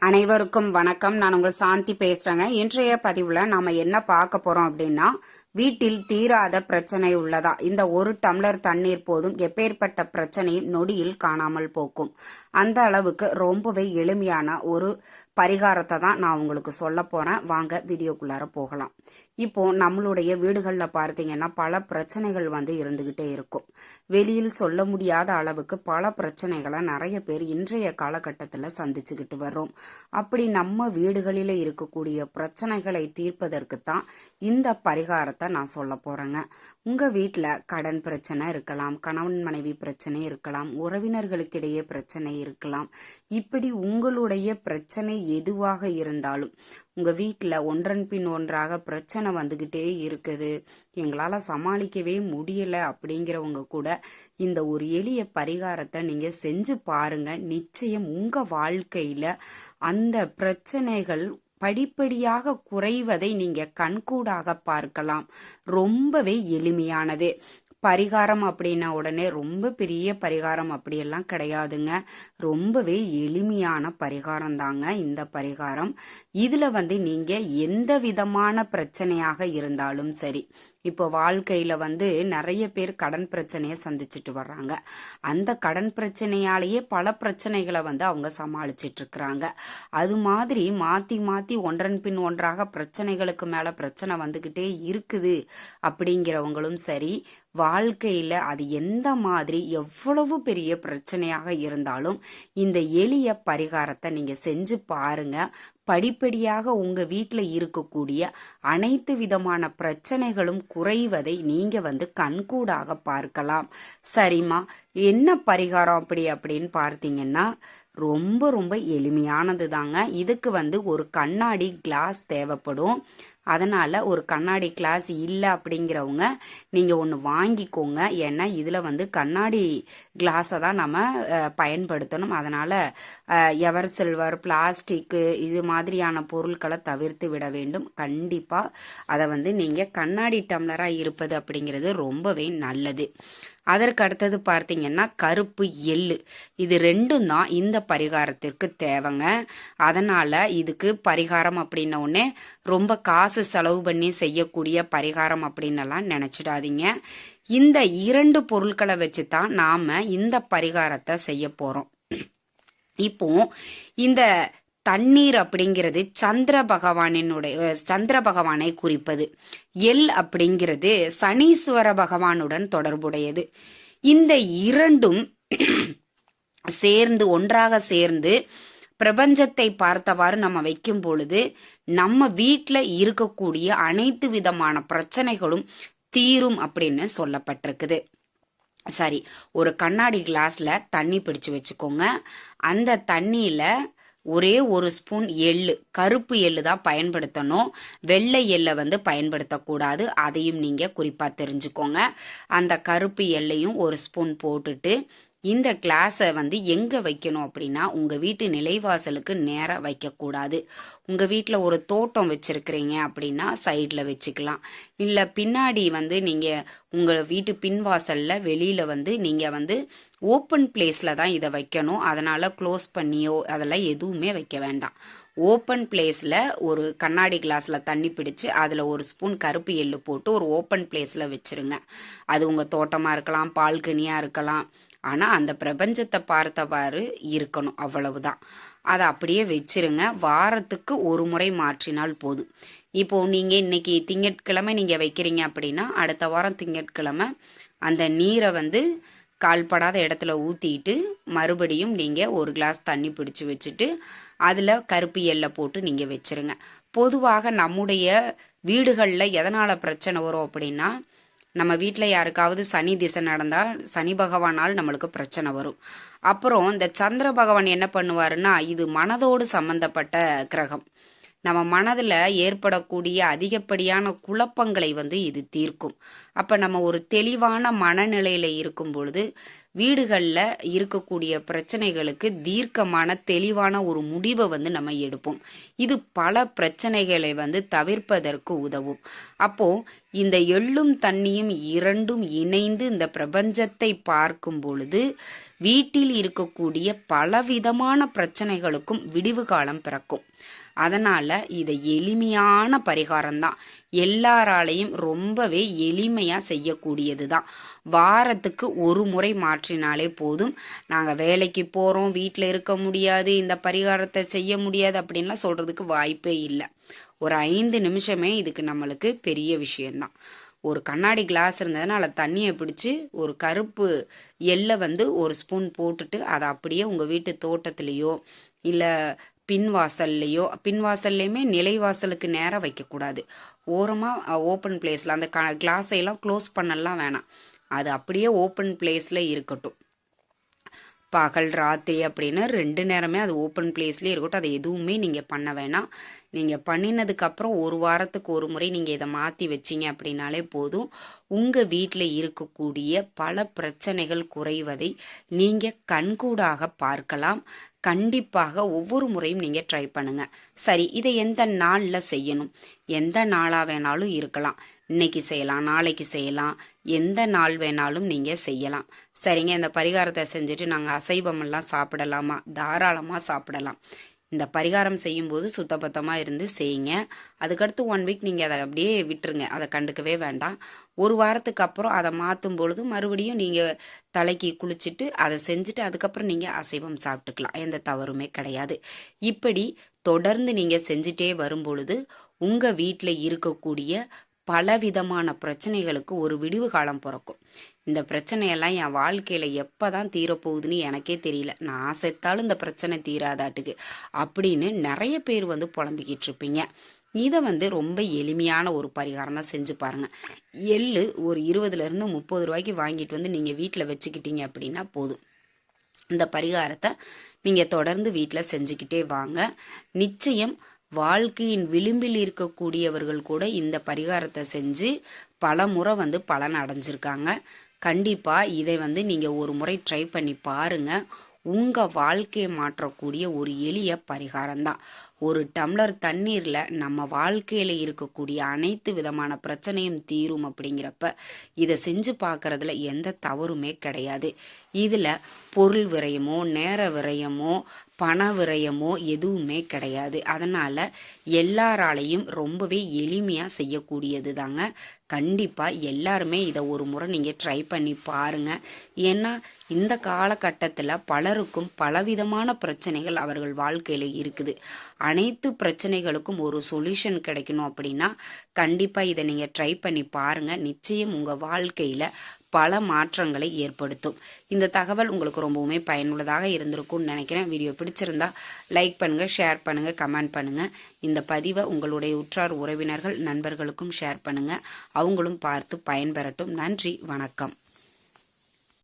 அனைவருக்கும் வணக்கம். நான் உங்கள் சாந்தி பேசுறேங்க. இன்றைய பதிவுல நாம என்ன பார்க்க போறோம் அப்படின்னா, வீட்டில் தீராத பிரச்சனை உள்ளதா? இந்த ஒரு டம்ளர் தண்ணீர் போதும் எப்பேற்பட்ட பிரச்சனையும் நொடியில் காணாமல் போக்கும். அந்த அளவுக்கு ரொம்பவே எளிமையான ஒரு பரிகாரத்தை தான் நான் உங்களுக்கு சொல்ல போறேன். வாங்க வீடியோக்குள்ளார போகலாம். இப்போ நம்மளுடைய வீடுகளில் பார்த்தீங்கன்னா பல பிரச்சனைகள் இருந்துகிட்டே இருக்கும். வெளியில் சொல்ல முடியாத அளவுக்கு பல பிரச்சனைகளை நிறைய பேர் இன்றைய காலகட்டத்தில் சந்திச்சுக்கிட்டு வர்றோம். அப்படி நம்ம வீடுகளில் இருக்கக்கூடிய பிரச்சனைகளை தீர்ப்பதற்கு தான் இந்த பரிகாரத்தை நான் சொல்ல போறேங்க. உங்க வீட்டுல கடன் பிரச்சனை இருக்கலாம், கணவன் மனைவி பிரச்சனை இருக்கலாம், உறவினர்களுக்கிடையே பிரச்சனை இருக்கலாம். இப்படி உங்களுடைய பிரச்சனை எதுவாக இருந்தாலும் உங்க வீட்டுல ஒன்றன் பின் ஒன்றாக பிரச்சனை வந்துகிட்டே இருக்குது, எங்களால சமாளிக்கவே முடியல அப்படிங்கிறவங்க கூட இந்த ஒரு எளிய பரிகாரத்தை நீங்க செஞ்சு பாருங்க. நிச்சயம் உங்க வாழ்க்கையில அந்த பிரச்சனைகள் படிப்படியாக குறைவதை நீங்க கண்கூடாக பார்க்கலாம். ரொம்பவே எளிமையானது பரிகாரம் அப்படின்னா உடனே ரொம்ப பெரிய பரிகாரம் அப்படியெல்லாம் கிடையாதுங்க. ரொம்பவே எளிமையான பரிகாரம் தாங்க இந்த பரிகாரம். இதுல நீங்க எந்த விதமான பிரச்சனையாக இருந்தாலும் சரி, இப்போ வாழ்க்கையில நிறைய பேர் கடன் பிரச்சனையை சந்திச்சுட்டு வர்றாங்க. அந்த கடன் பிரச்சனையாலேயே பல பிரச்சனைகளை அவங்க சமாளிச்சிட்டு இருக்கிறாங்க. அது மாதிரி மாத்தி மாத்தி ஒன்றன் பின் ஒன்றாக பிரச்சனைகளுக்கு மேல பிரச்சனை வந்துகிட்டே இருக்குது அப்படிங்கிறவங்களும் சரி, வாழ்க்கையில அது எந்த மாதிரி எவ்வளவு பெரிய பிரச்சனையாக இருந்தாலும் இந்த எளிய பரிகாரத்தை நீங்க செஞ்சு பாருங்க. படிப்படியாக உங்க வீட்டுல இருக்கக்கூடிய அனைத்து விதமான பிரச்சனைகளும் குறைவதை நீங்க கண்கூடாக பார்க்கலாம். சரிம்மா, என்ன பரிகாரம் அப்படின்னு பார்த்தீங்கன்னா ரொம்ப ரொம்ப எளிமையானது தாங்க. இதுக்கு ஒரு கண்ணாடி கிளாஸ் தேவைப்படும். அதனால ஒரு கண்ணாடி கிளாஸ் இல்லை அப்படிங்கிறவங்க நீங்க ஒன்று வாங்கிக்கோங்க. ஏன்னா இதுல கண்ணாடி கிளாஸை தான் நம்ம பயன்படுத்தணும். அதனால எவர் சில்வர், பிளாஸ்டிக்கு இது மாதிரியான பொருட்களை தவிர்த்து விட வேண்டும். கண்டிப்பா அதை நீங்க கண்ணாடி டம்ளரா இருப்பது அப்படிங்கிறது ரொம்பவே நல்லது. அதற்கு அடுத்தது பார்த்தீங்கன்னா கருப்பு எள்ளு. இது ரெண்டும் தான் இந்த பரிகாரத்திற்கு தேவைங்க. அதனால இதுக்கு பரிகாரம் அப்படின்ன உடனே ரொம்ப காசு செலவு பண்ணி செய்யக்கூடிய பரிகாரம் அப்படின்னலாம் நினைச்சிடாதீங்க. இந்த இரண்டு பொருட்களை வச்சு தான் நாம இந்த பரிகாரத்தை செய்ய போறோம். இப்போ இந்த தண்ணீர் அப்படிங்கிறது சந்திர பகவானை குறிப்பது. எல் அப்படிங்கிறது சனீஸ்வர பகவானுடன் தொடர்புடையது. இந்த இரண்டும் சேர்ந்து ஒன்றாக சேர்ந்து பிரபஞ்சத்தை பார்த்தவாறு நம்ம வைக்கும் பொழுது நம்ம வீட்டுல இருக்கக்கூடிய அனைத்து விதமான பிரச்சனைகளும் தீரும் அப்படின்னு சொல்லப்பட்டிருக்குது. சரி, ஒரு கண்ணாடி கிளாஸ்ல தண்ணி பிடிச்சு வச்சுக்கோங்க. அந்த தண்ணியில ஒரே ஒரு ஸ்பூன் எள்ளு, கருப்பு எள்ளு தான் பயன்படுத்தணும். வெள்ளை எள்ளை பயன்படுத்தக்கூடாது. அதையும் நீங்க குறிப்பா தெரிஞ்சுக்கோங்க. அந்த கருப்பு எள்ளையும் ஒரு ஸ்பூன் போட்டுட்டு இந்த கிளாஸை எங்க வைக்கணும் அப்படின்னா உங்க வீட்டு நிலைவாசலுக்கு நேரா வைக்கக்கூடாது. உங்க வீட்டுல ஒரு தோட்டம் வச்சிருக்கிறீங்க அப்படின்னா சைட்ல வச்சுக்கலாம். இல்ல பின்னாடி நீங்க உங்க வீட்டு பின்வாசல்ல வெளியில நீங்க ஓப்பன் பிளேஸ்ல தான் இதை வைக்கணும். அதனால க்ளோஸ் பண்ணியோ அதெல்லாம் எதுவுமே வைக்க வேண்டாம். ஓப்பன் பிளேஸ்ல ஒரு கண்ணாடி கிளாஸ்ல தண்ணி பிடிச்சு அதுல ஒரு ஸ்பூன் கருப்பு எள்ளு போட்டு ஒரு ஓப்பன் பிளேஸ்ல வச்சிருங்க. அது உங்க தோட்டமா இருக்கலாம், பால்கனியா இருக்கலாம். ஆனா அந்த பிரபஞ்சத்தை பார்த்தவாறு இருக்கணும், அவ்வளவுதான். அதை அப்படியே வச்சிருங்க. வாரத்துக்கு ஒரு முறை மாற்றினால் போதும். இப்போ நீங்க இன்னைக்கு திங்கட்கிழமை நீங்க வைக்கிறீங்க அப்படின்னா அடுத்த வாரம் திங்கட்கிழமை அந்த நீரை கால்படாத இடத்துல ஊத்திட்டு மறுபடியும் நீங்க ஒரு கிளாஸ் தண்ணி பிடிச்சு வச்சுட்டு அதுல கருப்பு எள்ளை போட்டு நீங்க வச்சிருங்க. பொதுவாக நம்முடைய வீடுகள்ல எதனால பிரச்சனை வரும் அப்படின்னா, நம்ம வீட்டுல யாருக்காவது சனி திசை நடந்தா சனி பகவானால் நம்மளுக்கு பிரச்சனை வரும். அப்புறம் இந்த சந்திர பகவான் என்ன பண்ணுவாருன்னா, இது மனதோடு சம்பந்தப்பட்ட கிரகம். நம்ம மனதுல ஏற்படக்கூடிய அதிகப்படியான குழப்பங்களை இது தீர்க்கும். அப்ப நம்ம ஒரு தெளிவான மனநிலையில இருக்கும் பொழுது வீடுகளில் இருக்கக்கூடிய பிரச்சனைகளுக்கு தீர்க்கமான தெளிவான ஒரு முடிவை வந்து நம்ம எடுப்போம். இது பல பிரச்சனைகளை வந்து தவிர்ப்பதற்கு உதவும். அப்போ இந்த எள்ளும் தண்ணியும் இரண்டும் இணைந்து இந்த பிரபஞ்சத்தை பார்க்கும் பொழுது வீட்டில் இருக்கக்கூடிய பலவிதமான பிரச்சனைகளுக்கும் விடிவு காலம் பிறக்கும். அதனால இதை எளிமையான பரிகாரம் தான், எல்லாராலையும் ரொம்பவே எளிமையா செய்யக்கூடியது தான். வாரத்துக்கு ஒரு முறை மாற்றினாலே போதும். நாங்கள் வேலைக்கு போகிறோம், வீட்டில் இருக்க முடியாது, இந்த பரிகாரத்தை செய்ய முடியாது அப்படின்லாம் சொல்றதுக்கு வாய்ப்பே இல்லை. ஒரு 5 நிமிஷமே இதுக்கு நம்மளுக்கு பெரிய விஷயம்தான். ஒரு கண்ணாடி கிளாஸ் இருந்ததுன்னா அதில் தண்ணியை பிடிச்சி ஒரு கருப்பு எள்ளை வந்து ஒரு ஸ்பூன் போட்டுட்டு அதை அப்படியே உங்கள் வீட்டு தோட்டத்துலேயோ இல்லை பின்வாசல்லையோ, பின்வாசல்லையுமே நிலைவாசலுக்கு நேராக வைக்கக்கூடாது, ஓரமாக ஓப்பன் பிளேஸில் அந்த கிளாஸையெல்லாம் க்ளோஸ் பண்ணலாம் வேணாம், அது அப்படியே ஓப்பன் பிளேஸில் இருக்கட்டும். பகல் ராத்திரி அப்படின்னு 2 நேரமே அது ஓப்பன் பிளேஸ்லேயே இருக்கட்டும். அதை எதுவுமே நீங்கள் பண்ண வேணாம். நீங்கள் பண்ணினதுக்கப்புறம் ஒரு வாரத்துக்கு ஒரு முறை நீங்கள் இதை மாற்றி வச்சிங்க அப்படின்னாலே போதும். உங்கள் வீட்டில் இருக்கக்கூடிய பல பிரச்சனைகள் குறைவதை நீங்கள் கண்கூடாக பார்க்கலாம். கண்டிப்பாக ஒவ்வொரு முறையும் நீங்கள் ட்ரை பண்ணுங்க. சரி, இதை எந்த நாளில் செய்யணும்? எந்த நாளாக வேணாலும் இருக்கலாம். இன்னைக்கு செய்யலாம், நாளைக்கு செய்யலாம், எந்த நாள் வேணாலும் நீங்கள் செய்யலாம். சரிங்க, இந்த பரிகாரத்தை செஞ்சுட்டு நாங்கள் அசைவமெல்லாம் சாப்பிடலாமா? தாராளமாக சாப்பிடலாம். இந்த பரிகாரம் செய்யும்போது சுத்தபத்தமாக இருந்து செய்யுங்க. அதுக்கடுத்து 1 வீக் நீங்கள் அதை அப்படியே விட்டுருங்க, அதை கண்டுக்கவே வேண்டாம். ஒரு வாரத்துக்கு அப்புறம் அதை மாற்றும் பொழுது மறுபடியும் நீங்கள் தலைக்கு குளிச்சுட்டு அதை செஞ்சுட்டு அதுக்கப்புறம் நீங்கள் அசைவம் சாப்பிட்டுக்கலாம், எந்த தவறுமே கிடையாது. இப்படி தொடர்ந்து நீங்கள் செஞ்சுட்டே வரும் பொழுது உங்கள் வீட்டில் இருக்கக்கூடிய பலவிதமான பிரச்சனைகளுக்கு ஒரு விடிவு காலம் பிறக்கும். இந்த பிரச்சனையெல்லாம் என் வாழ்க்கையில எப்பதான் தீரப்போகுதுன்னு எனக்கே தெரியல, நான் செத்தாலும் இந்த பிரச்சனை தீராதாட்டுக்கு அப்படின்னு நிறைய பேர் வந்து புலம்பிக்கிட்டு இருப்பீங்க. இதை வந்து ரொம்ப எளிமையான ஒரு பரிகாரம் தான், செஞ்சு பாருங்க. எள்ளு ஒரு 20 to 30 ரூபாய்க்கு வாங்கிட்டு வந்து நீங்க வீட்டில் வச்சுக்கிட்டீங்க அப்படின்னா போதும். இந்த பரிகாரத்தை நீங்க தொடர்ந்து வீட்டில் செஞ்சுக்கிட்டே வாங்க. நிச்சயம் வாழ்க்கையின் விளிம்பில் இருக்கக்கூடியவர்கள் கூட இந்த பரிகாரத்தை செஞ்சு பல முறை வந்து பலன் அடைஞ்சிருக்காங்க. கண்டிப்பா இதை வந்து நீங்க ஒரு முறை ட்ரை பண்ணி பாருங்க. உங்க வாழ்க்கையை மாற்றக்கூடிய ஒரு எளிய பரிகாரம் தான். ஒரு டம்ளர் தண்ணீர்ல நம்ம வாழ்க்கையில இருக்கக்கூடிய அனைத்து விதமான பிரச்சனையும் தீரும். அப்படிங்கிறப்ப இதை செஞ்சு பார்க்கறதுல எந்த தவறுமே கிடையாது. இதுல பொருள் விரயமோ நேர விரயமோ பண விரயமோ எதுவுமே கிடையாது. அதனால எல்லாராலையும் ரொம்பவே எளிமையா செய்யக்கூடியது தாங்க. கண்டிப்பா எல்லாருமே இதை ஒரு முறை நீங்க ட்ரை பண்ணி பாருங்க. ஏன்னா இந்த காலகட்டத்துல பலருக்கும் பலவிதமான பிரச்சனைகள் அவர்கள் வாழ்க்கையில இருக்குது. அனைத்து பிரச்சனைகளுக்கும் ஒரு சொல்யூஷன் கிடைக்கணும் அப்படின்னா கண்டிப்பா இதை நீங்க ட்ரை பண்ணி பாருங்க. நிச்சயம் உங்க வாழ்க்கையில பல மாற்றங்களை ஏற்படுத்தும். இந்த தகவல் உங்களுக்கு ரொம்பவுமே பயனுள்ளதாக இருந்திருக்கும்னு நினைக்கிறேன். வீடியோ பிடிச்சிருந்தா லைக் பண்ணுங்க, ஷேர் பண்ணுங்க, கமெண்ட் பண்ணுங்க. இந்த பதிவை உங்களுடைய உற்றார் உறவினர்கள் நண்பர்களுக்கும் ஷேர் பண்ணுங்க, அவங்களும் பார்த்து பயன்பெறட்டும். நன்றி, வணக்கம்.